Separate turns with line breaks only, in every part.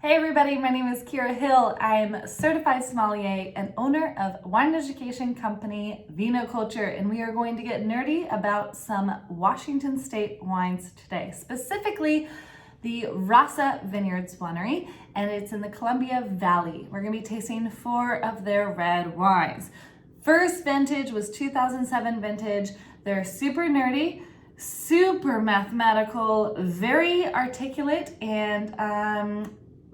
Hey everybody, my name is Kira Hill. I'm a certified sommelier and owner of wine education company Vinoculture, and we are going to get nerdy about some Washington State wines today, specifically the Rasa Vineyards winery, and it's in the Columbia Valley. We're going to be tasting 4 of their red wines. First vintage was 2007 vintage. They're super nerdy, super mathematical, very articulate, and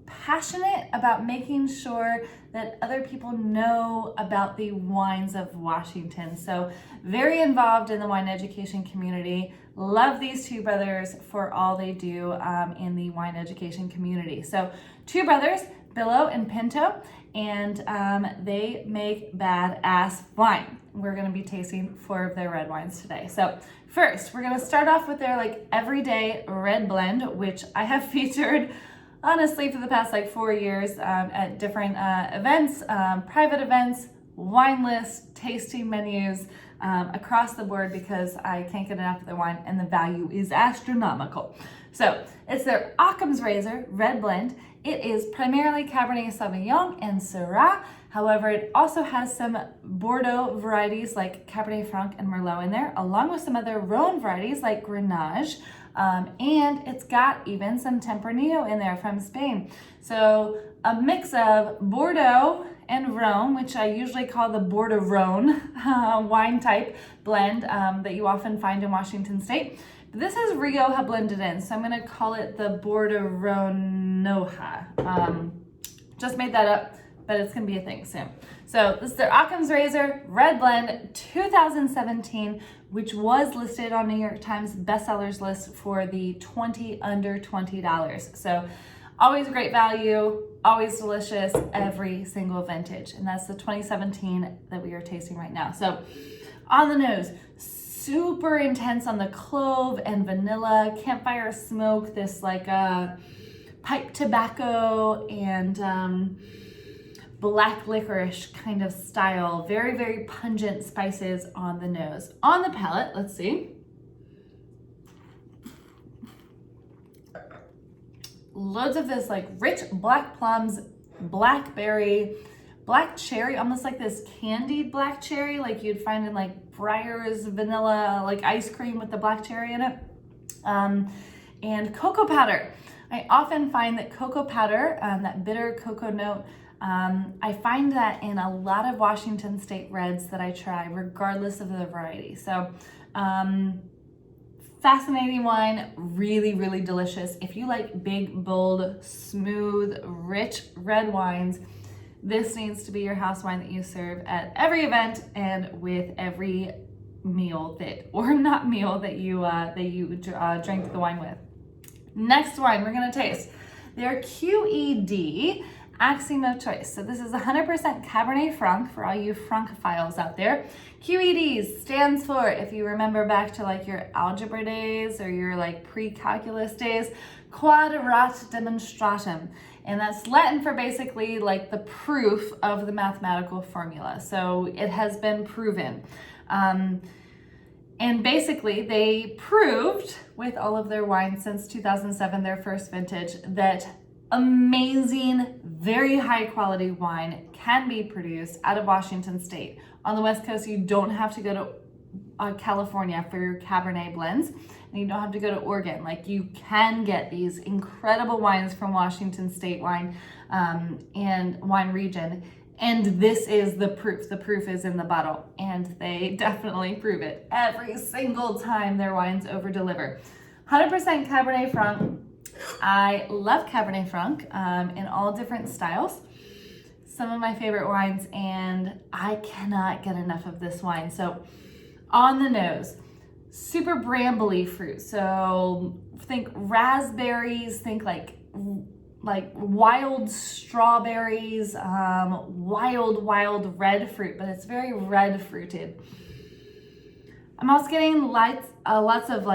passionate about making sure that other people know about the wines of Washington. So very involved in the wine education community. Love these two brothers for all they do in the wine education community. So 2 brothers, Billo and Pinto, and they make badass wine. We're gonna be tasting 4 of their red wines today. So first, we're gonna start off with their everyday red blend, which I have featured honestly for the past 4 years at different events, private events, wine lists, tasting menus, across the board, because I can't get enough of the wine and the value is astronomical. So it's their Occam's Razor red blend. It is primarily Cabernet Sauvignon and Syrah. However, it also has some Bordeaux varieties like Cabernet Franc and Merlot in there, along with some other Rhone varieties like Grenache. And it's got even some Tempranillo in there from Spain. So a mix of Bordeaux and Rhone, which I usually call the Bordeaux Rhone wine type blend that you often find in Washington State. This is Rioja blended in, so I'm gonna call it the Bordeaux Rhone-Noja. Just made that up, but it's gonna be a thing soon. So this is their Occam's Razor red blend 2017, which was listed on New York Times bestsellers list for the 20 under $20. So always great value, always delicious, every single vintage. And that's the 2017 that we are tasting right now. So on the nose, super intense on the clove and vanilla, campfire smoke, this pipe tobacco and black licorice kind of style. Very, very pungent spices on the nose. On the palate, let's see. Loads of this rich black plums, blackberry, black cherry, almost like this candied black cherry like you'd find in Breyer's vanilla ice cream with the black cherry in it. And cocoa powder. I often find that cocoa powder, that bitter cocoa note, I find that in a lot of Washington State reds that I try, regardless of the variety. So fascinating wine, really, really delicious. If you like big, bold, smooth, rich red wines, this needs to be your house wine that you serve at every event and with every meal that you drink the wine with. Next wine we're gonna taste, their QED axiom of choice. So this is 100% Cabernet Franc for all you Francophiles out there. QED stands for, if you remember back to your algebra days or your pre-calculus days, quod erat demonstratum. And that's Latin for basically the proof of the mathematical formula. So it has been proven. And basically they proved with all of their wines since 2007, their first vintage, that amazing, very high quality wine can be produced out of Washington State. On the West Coast, you don't have to go to California for your Cabernet blends, and you don't have to go to Oregon. You can get these incredible wines from Washington State wine and wine region. And this is the proof. The proof is in the bottle, and they definitely prove it every single time their wines over deliver. 100% Cabernet Franc. I love Cabernet Franc in all different styles. Some of my favorite wines, and I cannot get enough of this wine. So on the nose, super brambly fruit. So think raspberries, think like wild strawberries, wild red fruit, but it's very red fruited. I'm also getting lots of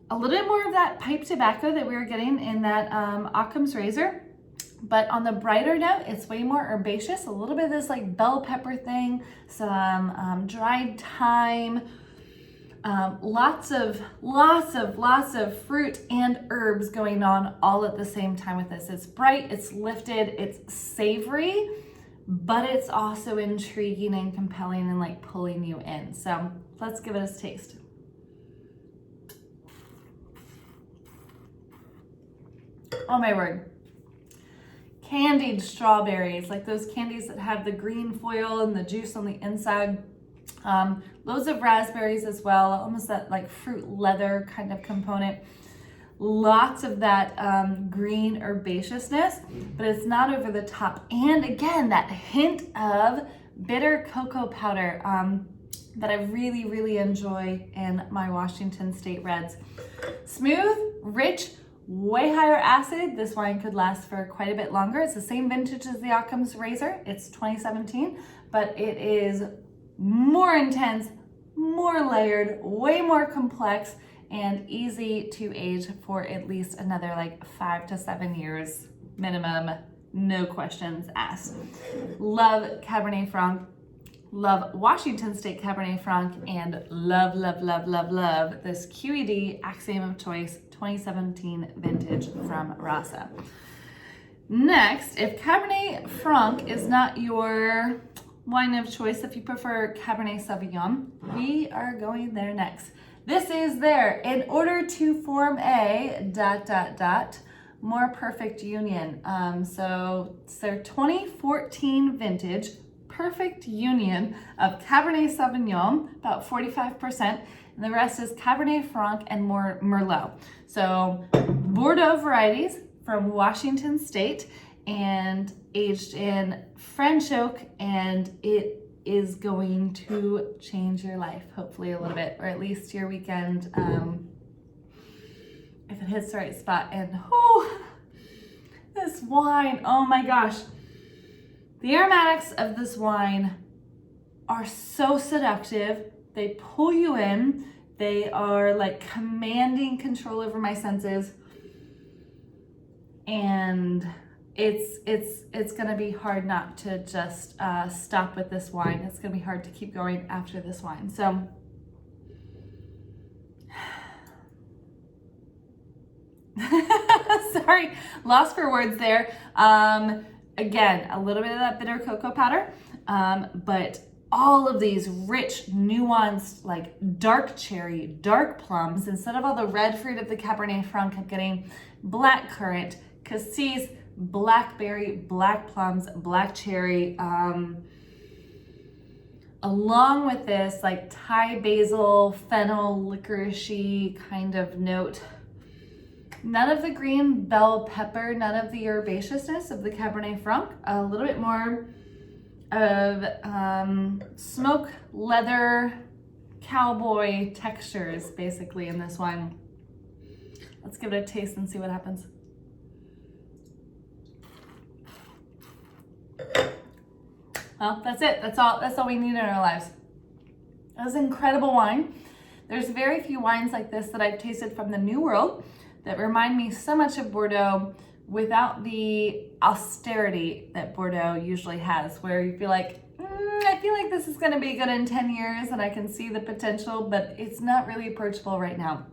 a little bit more of that pipe tobacco that we were getting in that Occam's Razor. But on the brighter note, it's way more herbaceous, a little bit of this bell pepper thing, some dried thyme, Lots of fruit and herbs going on all at the same time with this. It's bright, it's lifted, it's savory, but it's also intriguing and compelling and like pulling you in. So let's give it a taste. Oh my word. Candied strawberries, like those candies that have the green foil and the juice on the inside. Loads of raspberries as well, almost that like fruit leather kind of component. Lots of that green herbaceousness, but it's not over the top. And again, that hint of bitter cocoa powder that I really, really enjoy in my Washington State Reds. Smooth, rich, way higher acid. This wine could last for quite a bit longer. It's the same vintage as the Occam's Razor. It's 2017, but it is more intense, more layered, way more complex, and easy to age for at least another like 5 to 7 years minimum, no questions asked. Love Cabernet Franc, love Washington State Cabernet Franc, and love this QED Axiom of Choice 2017 vintage from Rasa. Next, if Cabernet Franc is not your wine of choice, if you prefer Cabernet Sauvignon, we are going there next. This is there in order to form a ... more perfect union. So it's their 2014 vintage perfect union of Cabernet Sauvignon, about 45%, and the rest is Cabernet Franc and more Merlot. So Bordeaux varieties from Washington State and aged in French oak, and it is going to change your life, hopefully a little bit, or at least your weekend, if it hits the right spot. And this wine, oh my gosh. The aromatics of this wine are so seductive. They pull you in. They are like commanding control over my senses. And it's gonna be hard not to just stop with this wine. It's gonna be hard to keep going after this wine. So sorry, lost for words there. Again, a little bit of that bitter cocoa powder, but all of these rich, nuanced, like dark cherry, dark plums. Instead of all the red fruit of the Cabernet Franc, I'm getting black currant, cassis, blackberry, black plums, black cherry, along with this like Thai basil, fennel, licoricey kind of note. None of the green bell pepper, none of the herbaceousness of the Cabernet Franc. A little bit more of smoke, leather, cowboy textures basically in this wine. Let's give it a taste and see what happens. Well, that's it. That's all we need in our lives. That was an incredible wine. There's very few wines like this that I've tasted from the New World that remind me so much of Bordeaux without the austerity that Bordeaux usually has, where you feel like, I feel like this is gonna be good in 10 years and I can see the potential, but it's not really approachable right now.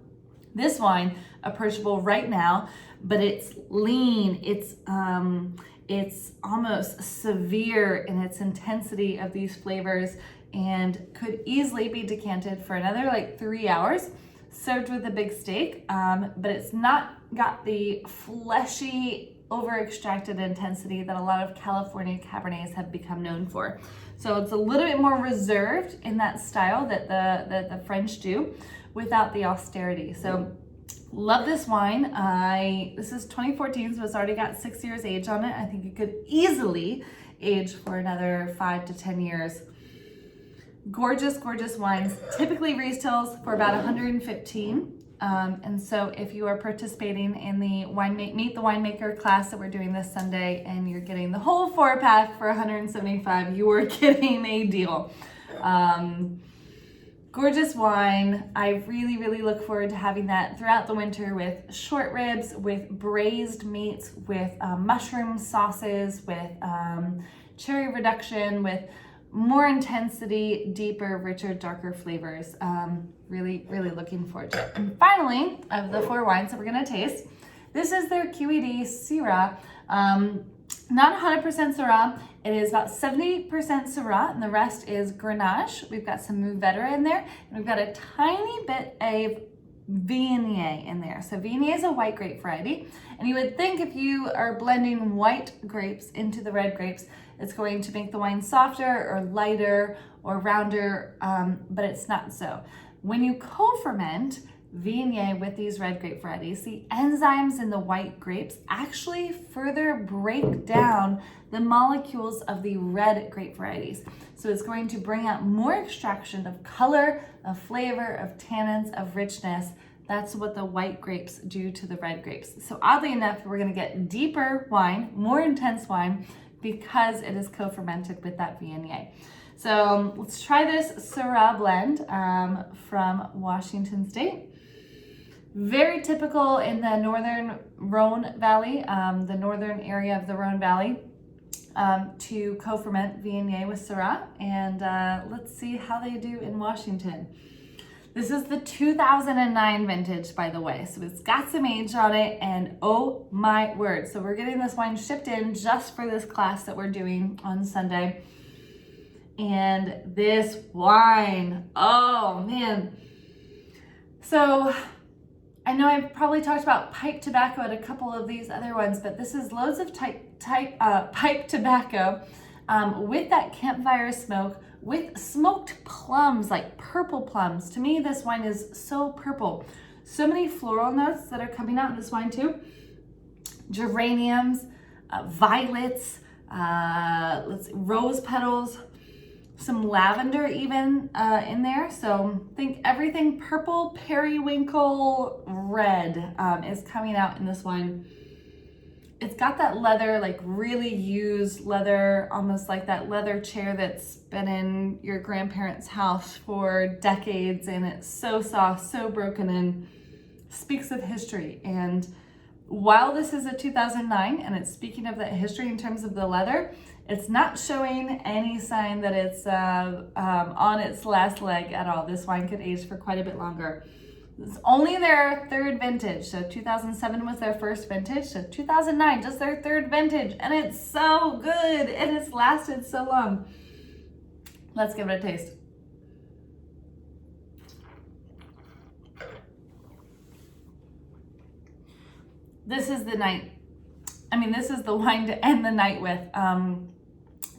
This wine, approachable right now, but it's lean, it's almost severe in its intensity of these flavors and could easily be decanted for another like 3 hours, served with a big steak, but it's not got the fleshy, over-extracted intensity that a lot of California Cabernets have become known for. So it's a little bit more reserved in that style that the French do without the austerity. So love this wine. This is 2014, so it's already got 6 years age on it. I think it could easily age for another 5 to 10 years. Gorgeous, gorgeous wines. Typically retails for about $115. And so if you are participating in the Meet the Winemaker class that we're doing this Sunday and you're getting the whole 4-pack for $175, you are getting a deal. Gorgeous wine. I really, really look forward to having that throughout the winter with short ribs, with braised meats, with mushroom sauces, with cherry reduction, with more intensity, deeper, richer, darker flavors. Really, really looking forward to it. And finally, of the 4 wines that we're gonna taste, this is their Qed Sera. Not 100% Syrah. It is about 70% Syrah, and the rest is Grenache. We've got some Mourvedre in there, and we've got a tiny bit of Viognier in there. So Viognier is a white grape variety, and you would think if you are blending white grapes into the red grapes, it's going to make the wine softer or lighter or rounder, but it's not so. When you co-ferment Viognier with these red grape varieties, the enzymes in the white grapes actually further break down the molecules of the red grape varieties. So it's going to bring out more extraction of color, of flavor, of tannins, of richness. That's what the white grapes do to the red grapes. So oddly enough, we're gonna get deeper wine, more intense wine, because it is co-fermented with that Viognier. So let's try this Syrah blend from Washington State. Very typical in the northern Rhone Valley, the northern area of the Rhone Valley, to co-ferment Viognier with Syrah. And let's see how they do in Washington. This is the 2009 vintage, by the way. So it's got some age on it, and oh my word. So we're getting this wine shipped in just for this class that we're doing on Sunday. And this wine, oh man. So I know I've probably talked about pipe tobacco at a couple of these other ones, but this is loads of pipe tobacco with that campfire smoke, with smoked plums, like purple plums. To me, this wine is so purple. So many floral notes that are coming out in this wine too. Geraniums, violets, rose petals, some lavender even in there. So think everything purple, periwinkle, red is coming out in this wine. It's got that leather, like really used leather, almost like that leather chair that's been in your grandparents' house for decades, and it's so soft, so broken in, speaks of history. And while this is a 2009 and it's speaking of that history in terms of the leather, it's not showing any sign that it's on its last leg at all. This wine could age for quite a bit longer. It's only their 3rd vintage. So 2007 was their 1st vintage. So 2009, just their 3rd vintage. And it's so good. It has lasted so long. Let's give it a taste. This is the night. I mean, this is the wine to end the night with.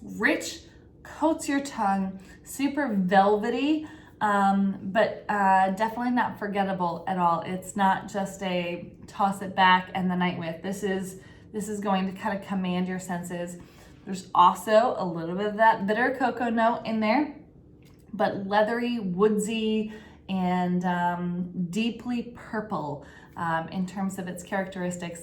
Rich, coats your tongue, super velvety, but definitely not forgettable at all. It's not just a toss it back and the night with. This is going to kind of command your senses. There's also a little bit of that bitter cocoa note in there, but leathery, woodsy, and deeply purple in terms of its characteristics,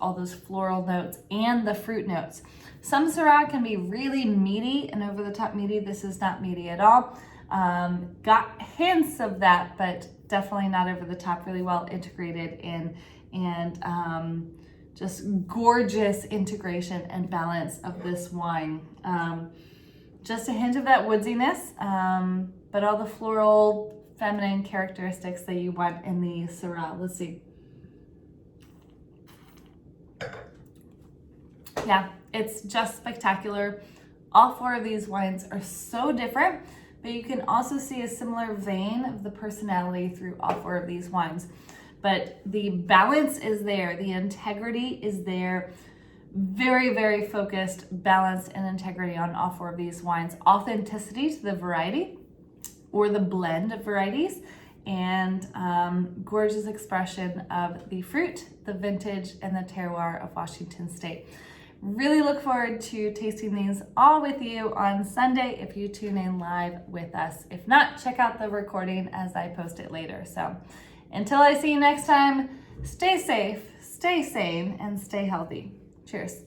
all those floral notes and the fruit notes. Some Syrah can be really meaty and over the top meaty. This is not meaty at all. Got hints of that, but definitely not over the top, really well integrated in, and just gorgeous integration and balance of this wine. Just a hint of that woodsiness, but all the floral, feminine characteristics that you want in the Syrah. Let's see. Yeah, it's just spectacular. All 4 of these wines are so different, but you can also see a similar vein of the personality through all 4 of these wines. But the balance is there, the integrity is there. Very, very focused, balanced, and integrity on all 4 of these wines. Authenticity to the variety or the blend of varieties, and gorgeous expression of the fruit, the vintage, and the terroir of Washington State. Really look forward to tasting these all with you on Sunday if you tune in live with us. If not, check out the recording as I post it later. So until I see you next time, stay safe, stay sane, and stay healthy. Cheers.